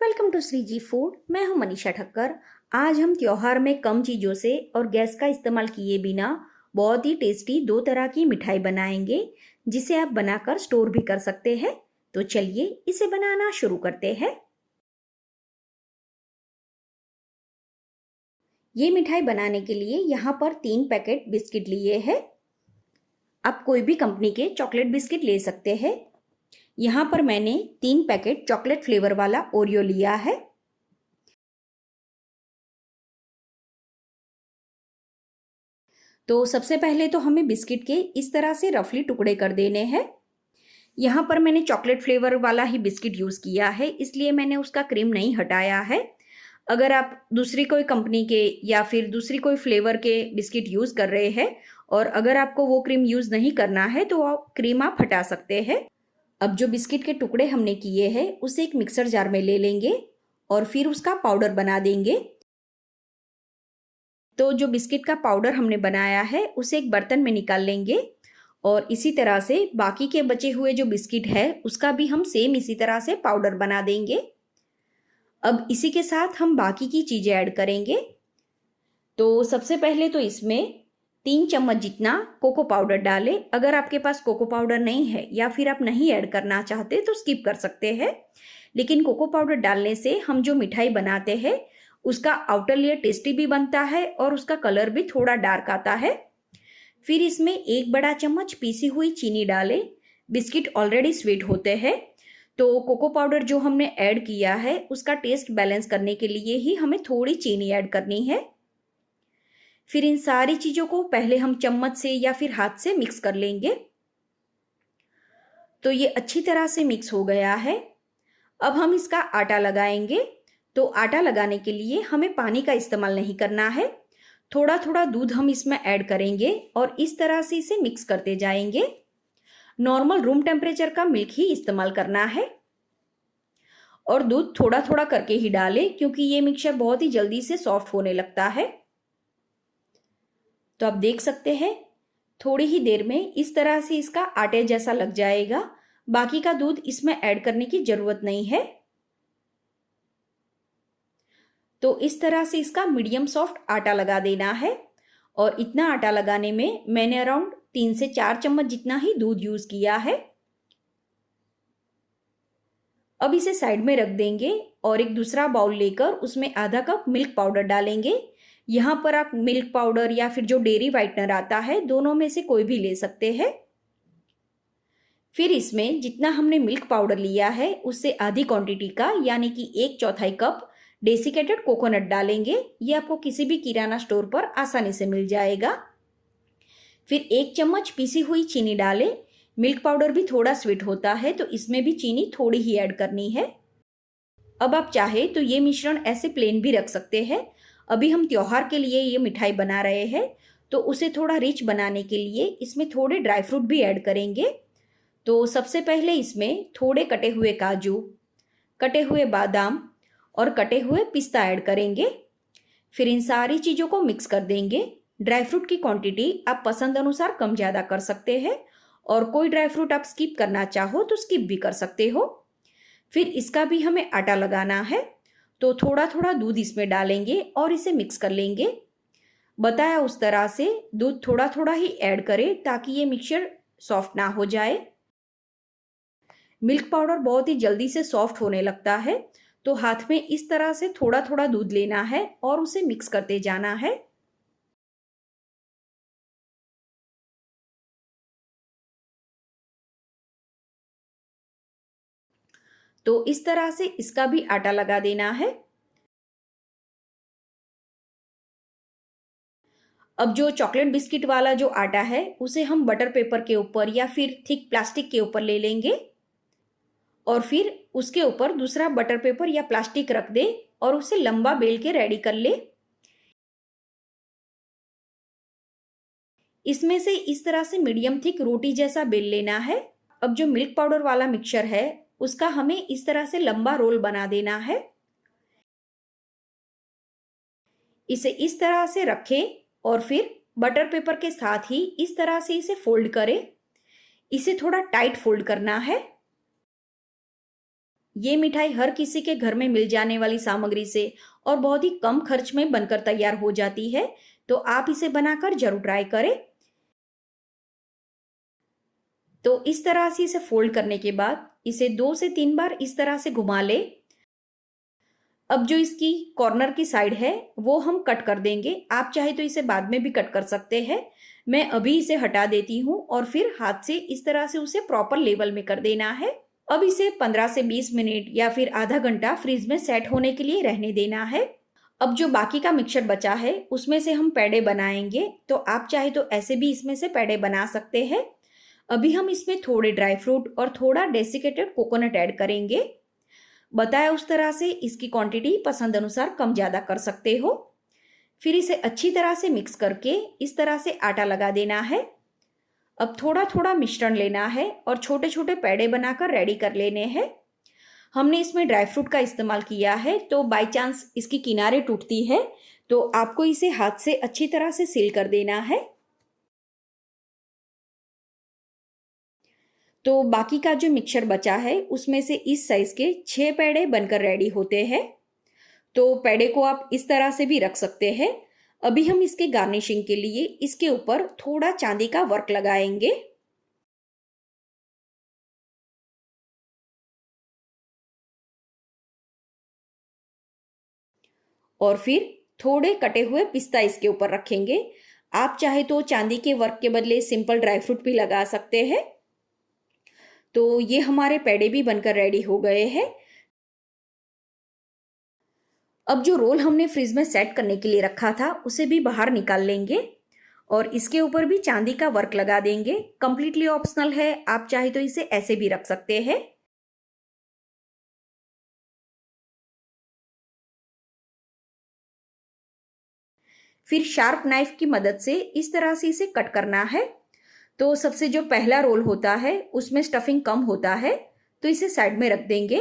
Welcome to Shri ji food. मैं हूं मनीषा ठक्कर। आज हम त्योहार में कम चीज़ों से और गैस का इस्तेमाल किए बिना बहुत ही टेस्टी दो तरह की मिठाई बनाएंगे, जिसे आप बनाकर स्टोर भी कर सकते हैं। तो चलिए इसे बनाना शुरू करते हैं। ये मिठाई बनाने के लिए यहाँ पर 3 पैकेट बिस्किट लिए हैं। आप कोई भी कंपनी के चॉकलेट बिस्किट ले सकते हैं। यहाँ पर मैंने 3 पैकेट चॉकलेट फ्लेवर वाला ओरियो लिया है। तो सबसे पहले तो हमें बिस्किट के इस तरह से रफली टुकड़े कर देने हैं। यहाँ पर मैंने चॉकलेट फ्लेवर वाला ही बिस्किट यूज़ किया है, इसलिए मैंने उसका क्रीम नहीं हटाया है। अगर आप दूसरी कोई कंपनी के या फिर दूसरी कोई फ्लेवर के बिस्किट यूज़ कर रहे हैं और अगर आपको वो क्रीम यूज़ नहीं करना है तो क्रीम आप हटा सकते हैं। अब जो बिस्किट के टुकड़े हमने किए हैं उसे एक मिक्सर जार में ले लेंगे और फिर उसका पाउडर बना देंगे। तो जो बिस्किट का पाउडर हमने बनाया है उसे एक बर्तन में निकाल लेंगे और इसी तरह से बाकी के बचे हुए जो बिस्किट है उसका भी हम सेम इसी तरह से पाउडर बना देंगे। अब इसी के साथ हम बाकी की चीज़ें ऐड करेंगे। तो सबसे पहले तो इसमें 3 चम्मच जितना कोको पाउडर डालें। अगर आपके पास कोको पाउडर नहीं है या फिर आप नहीं ऐड करना चाहते तो स्किप कर सकते हैं, लेकिन कोको पाउडर डालने से हम जो मिठाई बनाते हैं उसका आउटर लेयर टेस्टी भी बनता है और उसका कलर भी थोड़ा डार्क आता है। फिर इसमें 1 बड़ा चम्मच पीसी हुई चीनी डालें। बिस्किट ऑलरेडी स्वीट होते हैं, तो कोको पाउडर जो हमने ऐड किया है उसका टेस्ट बैलेंस करने के लिए ही हमें थोड़ी चीनी ऐड करनी है। फिर इन सारी चीज़ों को पहले हम चम्मच से या फिर हाथ से मिक्स कर लेंगे। तो ये अच्छी तरह से मिक्स हो गया है। अब हम इसका आटा लगाएंगे। तो आटा लगाने के लिए हमें पानी का इस्तेमाल नहीं करना है। थोड़ा थोड़ा दूध हम इसमें ऐड करेंगे और इस तरह से इसे मिक्स करते जाएंगे। नॉर्मल रूम टेम्परेचर का मिल्क ही इस्तेमाल करना है और दूध थोड़ा थोड़ा करके ही डालें, क्योंकि ये मिक्सचर बहुत ही जल्दी से सॉफ्ट होने लगता है। तो आप देख सकते हैं थोड़ी ही देर में इस तरह से इसका आटे जैसा लग जाएगा। बाकी का दूध इसमें ऐड करने की ज़रूरत नहीं है। तो इस तरह से इसका मीडियम सॉफ्ट आटा लगा देना है और इतना आटा लगाने में मैंने अराउंड 3 से 4 चम्मच जितना ही दूध यूज़ किया है। अब इसे साइड में रख देंगे और एक दूसरा बाउल लेकर उसमें आधा कप मिल्क पाउडर डालेंगे। यहाँ पर आप मिल्क पाउडर या फिर जो डेयरी वाइटनर आता है दोनों में से कोई भी ले सकते हैं। फिर इसमें जितना हमने मिल्क पाउडर लिया है उससे आधी क्वांटिटी का यानी कि 1/4 कप डेसिकेटेड कोकोनट डालेंगे। ये आपको किसी भी किराना स्टोर पर आसानी से मिल जाएगा। फिर 1 चम्मच पीसी हुई चीनी डालें। मिल्क पाउडर भी थोड़ा स्वीट होता है तो इसमें भी चीनी थोड़ी ही ऐड करनी है। अब आप चाहे तो ये मिश्रण ऐसे प्लेन भी रख सकते हैं। अभी हम त्योहार के लिए ये मिठाई बना रहे हैं तो उसे थोड़ा रिच बनाने के लिए इसमें थोड़े ड्राई फ्रूट भी ऐड करेंगे। तो सबसे पहले इसमें थोड़े कटे हुए काजू, कटे हुए बादाम और कटे हुए पिस्ता ऐड करेंगे। फिर इन सारी चीज़ों को मिक्स कर देंगे। ड्राई फ्रूट की क्वांटिटी आप पसंद अनुसार कम ज़्यादा कर सकते हैं और कोई ड्राई फ्रूट आप स्किप करना चाहो तो स्किप भी कर सकते हो। फिर इसका भी हमें आटा लगाना है, तो थोड़ा थोड़ा दूध इसमें डालेंगे और इसे मिक्स कर लेंगे। बताया उस तरह से दूध थोड़ा थोड़ा ही ऐड करें ताकि ये मिक्सचर सॉफ्ट ना हो जाए। मिल्क पाउडर बहुत ही जल्दी से सॉफ्ट होने लगता है, तो हाथ में इस तरह से थोड़ा थोड़ा दूध लेना है और उसे मिक्स करते जाना है। तो इस तरह से इसका भी आटा लगा देना है। अब जो चॉकलेट बिस्किट वाला जो आटा है उसे हम बटर पेपर के ऊपर या फिर थिक प्लास्टिक के ऊपर ले लेंगे और फिर उसके ऊपर दूसरा बटर पेपर या प्लास्टिक रख दे और उसे लंबा बेल के रेडी कर ले। इसमें से इस तरह से मीडियम थिक रोटी जैसा बेल लेना है। अब जो मिल्क पाउडर वाला मिक्सचर है उसका हमें इस तरह से लंबा रोल बना देना है। इसे इस तरह से रखें और फिर बटर पेपर के साथ ही इस तरह से इसे फोल्ड करें। इसे थोड़ा टाइट फोल्ड करना है। ये मिठाई हर किसी के घर में मिल जाने वाली सामग्री से और बहुत ही कम खर्च में बनकर तैयार हो जाती है, तो आप इसे बनाकर जरूर ट्राई करें। तो इस तरह से इसे फोल्ड करने के बाद इसे 2 से 3 बार इस तरह से घुमा ले। अब जो इसकी कॉर्नर की साइड है वो हम कट कर देंगे। आप चाहे तो इसे बाद में भी कट कर सकते हैं। मैं अभी इसे हटा देती हूँ और फिर हाथ से इस तरह से उसे प्रॉपर लेवल में कर देना है। अब इसे 15 से 20 मिनट या फिर आधा घंटा फ्रीज में सेट होने के लिए रहने देना है। अब जो बाकी का मिक्सचर बचा है उसमें से हम पेड़े बनाएंगे, तो आप चाहे तो ऐसे भी इसमें से पेड़े बना सकते हैं। अभी हम इसमें थोड़े ड्राई फ्रूट और थोड़ा डेसिकेटेड कोकोनट ऐड करेंगे। बताया उस तरह से इसकी क्वांटिटी पसंद अनुसार कम ज़्यादा कर सकते हो। फिर इसे अच्छी तरह से मिक्स करके इस तरह से आटा लगा देना है। अब थोड़ा थोड़ा मिश्रण लेना है और छोटे छोटे पेड़े बनाकर रेडी कर लेने हैं। हमने इसमें ड्राई फ्रूट का इस्तेमाल किया है, तो बाय चांस इसकी किनारे टूटती है तो आपको इसे हाथ से अच्छी तरह से सील कर देना है। तो बाकी का जो मिक्सचर बचा है उसमें से इस साइज के 6 पेड़े बनकर रेडी होते हैं। तो पेड़े को आप इस तरह से भी रख सकते हैं। अभी हम इसके गार्निशिंग के लिए इसके ऊपर थोड़ा चांदी का वर्क लगाएंगे और फिर थोड़े कटे हुए पिस्ता इसके ऊपर रखेंगे। आप चाहे तो चांदी के वर्क के बदले सिंपल ड्राई फ्रूट भी लगा सकते हैं। तो ये हमारे पेड़े भी बनकर रेडी हो गए हैं। अब जो रोल हमने फ्रिज में सेट करने के लिए रखा था उसे भी बाहर निकाल लेंगे और इसके ऊपर भी चांदी का वर्क लगा देंगे। कंप्लीटली ऑप्शनल है, आप चाहे तो इसे ऐसे भी रख सकते हैं। फिर शार्प नाइफ की मदद से इस तरह से इसे कट करना है। तो सबसे जो पहला रोल होता है उसमें स्टफिंग कम होता है, तो इसे साइड में रख देंगे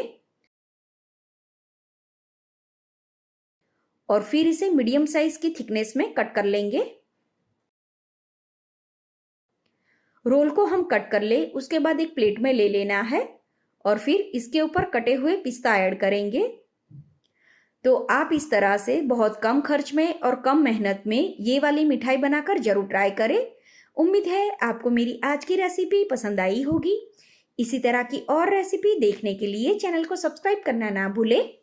और फिर इसे मीडियम साइज की थिकनेस में कट कर लेंगे। रोल को हम कट कर ले, उसके बाद एक प्लेट में ले लेना है और फिर इसके ऊपर कटे हुए पिस्ता ऐड करेंगे। तो आप इस तरह से बहुत कम खर्च में और कम मेहनत में ये वाली मिठाई बनाकर जरूर ट्राई करें। उम्मीद है आपको मेरी आज की रेसिपी पसंद आई होगी। इसी तरह की और रेसिपी देखने के लिए चैनल को सब्सक्राइब करना ना भूलें।